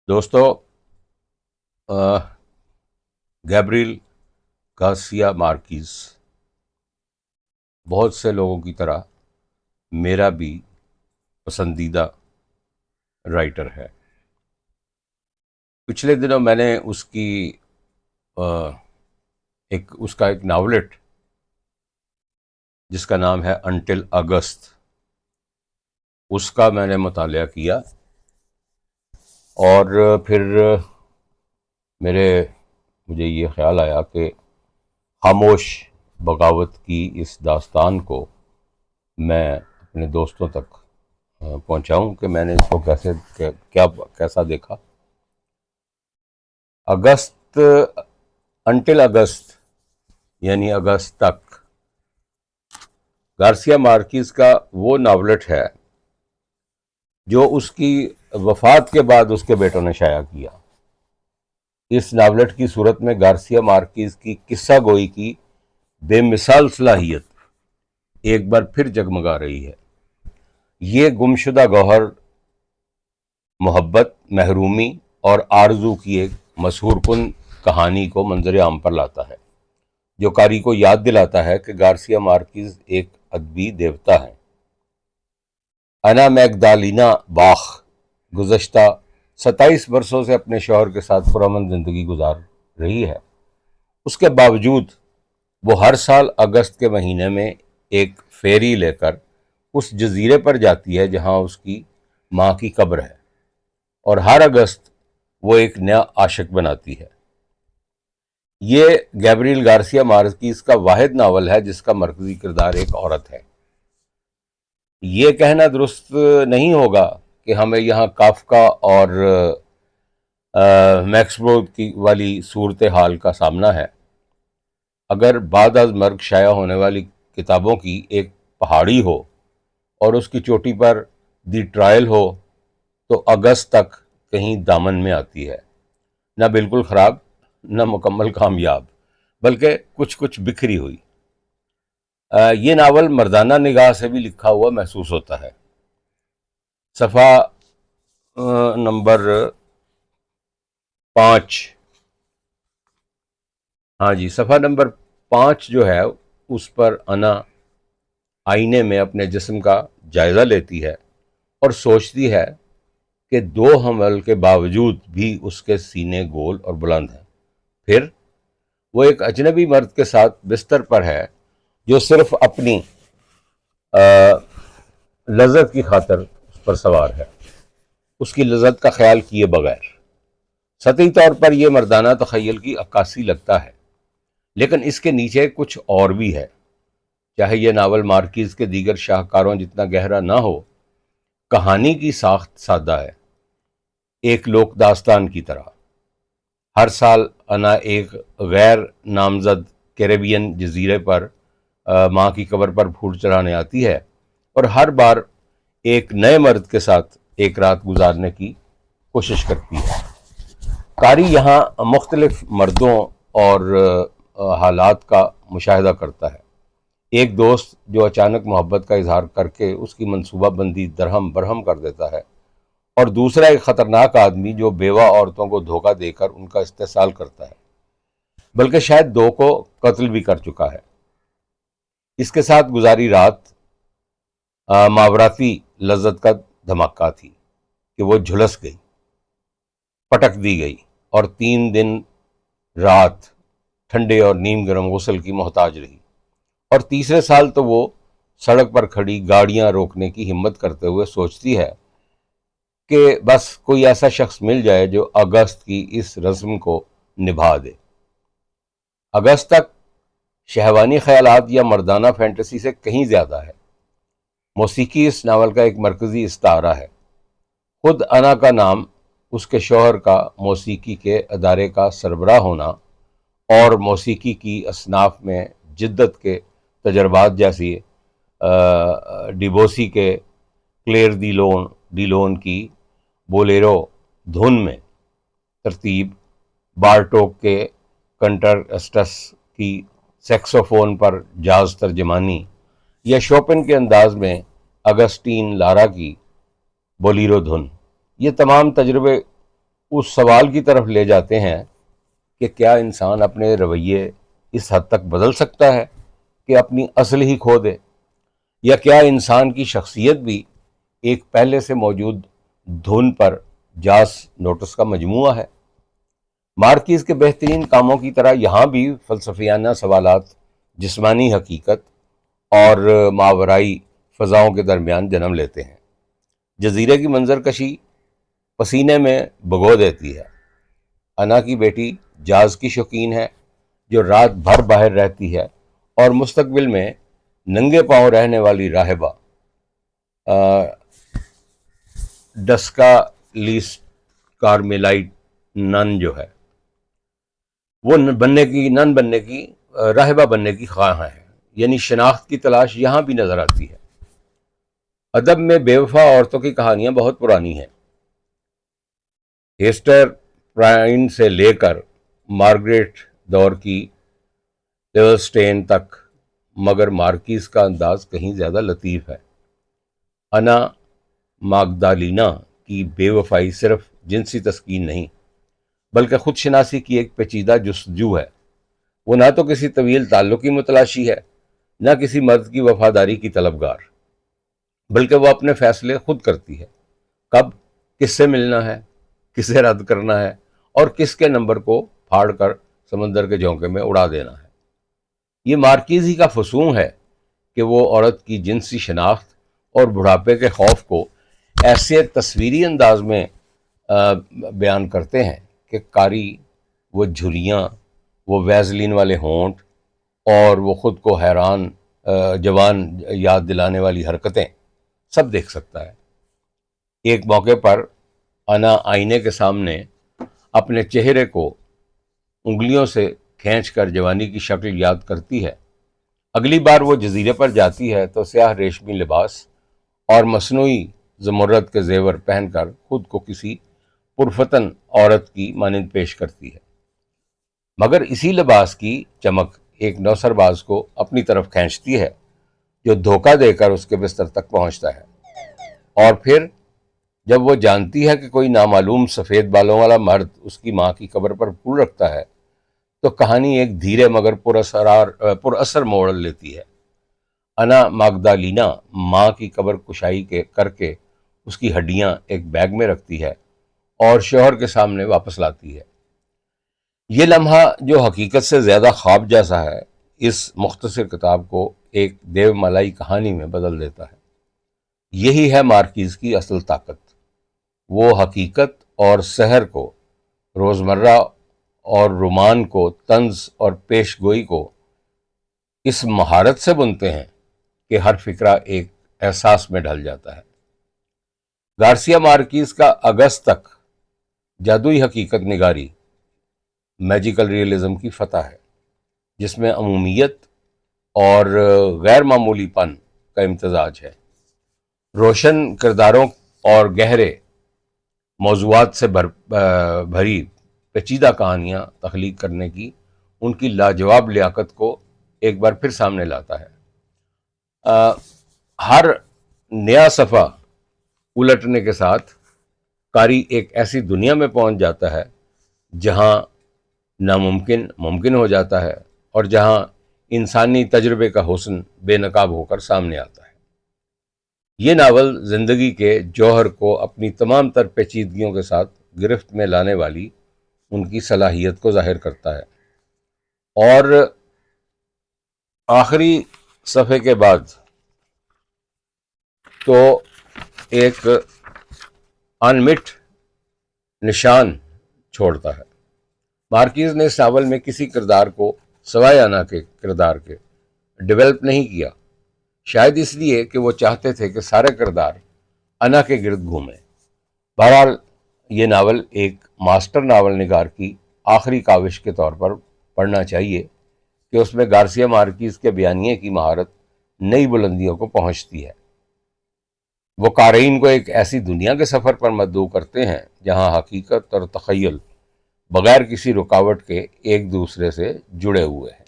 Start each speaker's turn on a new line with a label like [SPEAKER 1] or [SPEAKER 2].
[SPEAKER 1] دوستو، Gabriel Garcia مارکیز بہت سے لوگوں کی طرح میرا بھی پسندیدہ رائٹر ہے۔ پچھلے دنوں میں نے اس کی اس کا ایک ناولٹ جس کا نام ہے انٹل اگست، اس کا میں نے مطالعہ کیا، اور پھر مجھے یہ خیال آیا کہ خاموش بغاوت کی اس داستان کو میں اپنے دوستوں تک پہنچاؤں کہ میں نے اس کو کیسا دیکھا۔ اگست، انٹل اگست یعنی اگست تک، گارسیا مارکیز کا وہ ناولٹ ہے جو اس کی وفات کے بعد اس کے بیٹوں نے شائع کیا۔ اس ناولٹ کی صورت میں گارسیا مارکیز کی قصہ گوئی کی بے مثال صلاحیت ایک بار پھر جگمگا رہی ہے۔ یہ گمشدہ گوہر محبت، محرومی اور آرزو کی ایک مسحور کن کہانی کو منظر عام پر لاتا ہے، جو قاری کو یاد دلاتا ہے کہ گارسیا مارکیز ایک ادبی دیوتا ہیں۔ انا میگدالینا باخ گزشتہ 27 برسوں سے اپنے شوہر کے ساتھ پرامن زندگی گزار رہی ہے۔ اس کے باوجود وہ ہر سال اگست کے مہینے میں ایک فیری لے کر اس جزیرے پر جاتی ہے جہاں اس کی ماں کی قبر ہے، اور ہر اگست وہ ایک نیا عاشق بناتی ہے۔ یہ گیبریل گارسیا مارکیز کا واحد ناول ہے جس کا مرکزی کردار ایک عورت ہے۔ یہ کہنا درست نہیں ہوگا کہ ہمیں یہاں کافکا اور میکس برود کی والی صورتحال کا سامنا ہے۔ اگر بعد از مرگ شائع ہونے والی کتابوں کی ایک پہاڑی ہو اور اس کی چوٹی پر دی ٹرائل ہو، تو اگست تک کہیں دامن میں آتی ہے، نہ بالکل خراب نہ مکمل کامیاب، بلکہ کچھ بکھری ہوئی۔ یہ ناول مردانہ نگاہ سے بھی لکھا ہوا محسوس ہوتا ہے۔ صفحہ نمبر 5، صفحہ نمبر 5 جو ہے اس پر انا آئینے میں اپنے جسم کا جائزہ لیتی ہے اور سوچتی ہے کہ 2 حمل کے باوجود بھی اس کے سینے گول اور بلند ہیں۔ پھر وہ ایک اجنبی مرد کے ساتھ بستر پر ہے جو صرف اپنی لذت کی خاطر اس پر سوار ہے، اس کی لذت کا خیال کیے بغیر۔ سطحی طور پر یہ مردانہ تخیل کی عکاسی لگتا ہے، لیکن اس کے نیچے کچھ اور بھی ہے۔ چاہے یہ ناول مارکیز کے دیگر شاہکاروں جتنا گہرا نہ ہو، کہانی کی ساخت سادہ ہے، ایک لوک داستان کی طرح۔ ہر سال انا ایک غیر نامزد کیریبین جزیرے پر ماں کی قبر پر پھول چڑھانے آتی ہے، اور ہر بار ایک نئے مرد کے ساتھ ایک رات گزارنے کی کوشش کرتی ہے۔ قاری یہاں مختلف مردوں اور حالات کا مشاہدہ کرتا ہے۔ ایک دوست جو اچانک محبت کا اظہار کر کے اس کی منصوبہ بندی درہم برہم کر دیتا ہے، اور دوسرا ایک خطرناک آدمی جو بیوہ عورتوں کو دھوکہ دے کر ان کا استحصال کرتا ہے، بلکہ شاید 2 کو قتل بھی کر چکا ہے۔ اس کے ساتھ گزاری رات ماوراتی لذت کا دھماکہ تھی کہ وہ جھلس گئی، پٹک دی گئی، اور 3 دن رات ٹھنڈے اور نیم گرم غسل کی محتاج رہی۔ اور تیسرے سال تو وہ سڑک پر کھڑی گاڑیاں روکنے کی ہمت کرتے ہوئے سوچتی ہے کہ بس کوئی ایسا شخص مل جائے جو اگست کی اس رسم کو نبھا دے۔ اگست تک شہوانی خیالات یا مردانہ فینٹیسی سے کہیں زیادہ ہے۔ موسیقی اس ناول کا ایک مرکزی استعارہ ہے۔ خود انا کا نام، اس کے شوہر کا موسیقی کے ادارے کا سربراہ ہونا، اور موسیقی کی اصناف میں جدت کے تجربات جیسی ڈیبوسی کے کلیر دی لون کی بولیرو دھن میں ترتیب، بارٹوک کے کنٹراسٹس کی سیکسوفون پر جاز ترجمانی، یا شوپن کے انداز میں اگسٹین لارا کی بولیرو دھن، یہ تمام تجربے اس سوال کی طرف لے جاتے ہیں کہ کیا انسان اپنے رویے اس حد تک بدل سکتا ہے کہ اپنی اصل ہی کھو دے، یا کیا انسان کی شخصیت بھی ایک پہلے سے موجود دھن پر جاس نوٹس کا مجموعہ ہے؟ مارکیز کے بہترین کاموں کی طرح یہاں بھی فلسفیانہ سوالات جسمانی حقیقت اور ماورائی فضاؤں کے درمیان جنم لیتے ہیں۔ جزیرے کی منظر کشی پسینے میں بھگو دیتی ہے۔ انا کی بیٹی جاز کی شوقین ہے جو رات بھر باہر رہتی ہے اور مستقبل میں ننگے پاؤں رہنے والی راہبہ ڈسکا لیس کارمیلائٹ نن جو ہے وہ نن بننے کی راہبہ بننے کی خواہاں ہے، یعنی شناخت کی تلاش یہاں بھی نظر آتی ہے۔ ادب میں بے وفا عورتوں کی کہانیاں بہت پرانی ہیں، ہیسٹر پرائن سے لے کر مارگریٹ دور کی ایولسٹین تک، مگر مارکیز کا انداز کہیں زیادہ لطیف ہے۔ انا ماگدالینا کی بے وفائی صرف جنسی تسکین نہیں بلکہ خود شناسی کی ایک پیچیدہ جستجو ہے۔ وہ نہ تو کسی طویل تعلق کی متلاشی ہے، نہ کسی مرد کی وفاداری کی طلبگار، بلکہ وہ اپنے فیصلے خود کرتی ہے، کب کس سے ملنا ہے، کسے رد کرنا ہے اور کس کے نمبر کو پھاڑ کر سمندر کے جھونکے میں اڑا دینا ہے۔ یہ مارکیز ہی کا فصون ہے کہ وہ عورت کی جنسی شناخت اور بڑھاپے کے خوف کو ایسے تصویری انداز میں بیان کرتے ہیں کہ قاری وہ جھریاں، وہ ویزلین والے ہونٹ اور وہ خود کو حیران جوان یاد دلانے والی حرکتیں سب دیکھ سکتا ہے۔ ایک موقع پر انا آئینے کے سامنے اپنے چہرے کو انگلیوں سے کھینچ کر جوانی کی شکل یاد کرتی ہے۔ اگلی بار وہ جزیرے پر جاتی ہے تو سیاہ ریشمی لباس اور مصنوعی زمرد کے زیور پہن کر خود کو کسی پرفتن عورت کی مانند پیش کرتی ہے، مگر اسی لباس کی چمک ایک نوسر باز کو اپنی طرف کھینچتی ہے جو دھوکہ دے کر اس کے بستر تک پہنچتا ہے، اور پھر جب وہ جانتی ہے کہ کوئی نامعلوم سفید بالوں والا مرد اس کی ماں کی قبر پر پھول رکھتا ہے تو کہانی ایک دھیرے مگر پر اثر موڑ لیتی ہے۔ انا ماگدالینا ماں کی قبر کشائی کر کے اس کی ہڈیاں ایک بیگ میں رکھتی ہے اور شوہر کے سامنے واپس لاتی ہے۔ یہ لمحہ جو حقیقت سے زیادہ خواب جیسا ہے، اس مختصر کتاب کو ایک دیو مالائی کہانی میں بدل دیتا ہے۔ یہی ہے مارکیز کی اصل طاقت، وہ حقیقت اور سحر کو، روزمرہ اور رومان کو، طنز اور پیش گوئی کو اس مہارت سے بنتے ہیں کہ ہر فقرہ ایک احساس میں ڈھل جاتا ہے۔ گارسیا مارکیز کا اگست تک جادوئی حقیقت نگاری میجیکل ریئلزم کی فتح ہے، جس میں عمومیت اور غیر معمولی پن کا امتزاج ہے۔ روشن کرداروں اور گہرے موضوعات سے بھری پیچیدہ کہانیاں تخلیق کرنے کی ان کی لاجواب لیاقت کو ایک بار پھر سامنے لاتا ہے۔ ہر نیا صفحہ الٹنے کے ساتھ قاری ایک ایسی دنیا میں پہنچ جاتا ہے جہاں ناممکن ممکن ہو جاتا ہے اور جہاں انسانی تجربے کا حسن بے نقاب ہو کر سامنے آتا ہے۔ یہ ناول زندگی کے جوہر کو اپنی تمام تر پیچیدگیوں کے ساتھ گرفت میں لانے والی ان کی صلاحیت کو ظاہر کرتا ہے، اور آخری صفحے کے بعد تو ایک انمٹ نشان چھوڑتا ہے۔ مارکیز نے اس ناول میں کسی کردار کو سوائے انا کے کردار کے ڈیولپ نہیں کیا، شاید اس لیے کہ وہ چاہتے تھے کہ سارے کردار انا کے گرد گھومیں۔ بہرحال یہ ناول ایک ماسٹر ناول نگار کی آخری کاوش کے طور پر پڑھنا چاہیے کہ اس میں گارسیا مارکیز کے بیانیے کی مہارت نئی بلندیوں کو پہنچتی ہے۔ وہ قارئین کو ایک ایسی دنیا کے سفر پر مدعو کرتے ہیں جہاں حقیقت اور تخیل بغیر کسی رکاوٹ کے ایک دوسرے سے جڑے ہوئے ہیں۔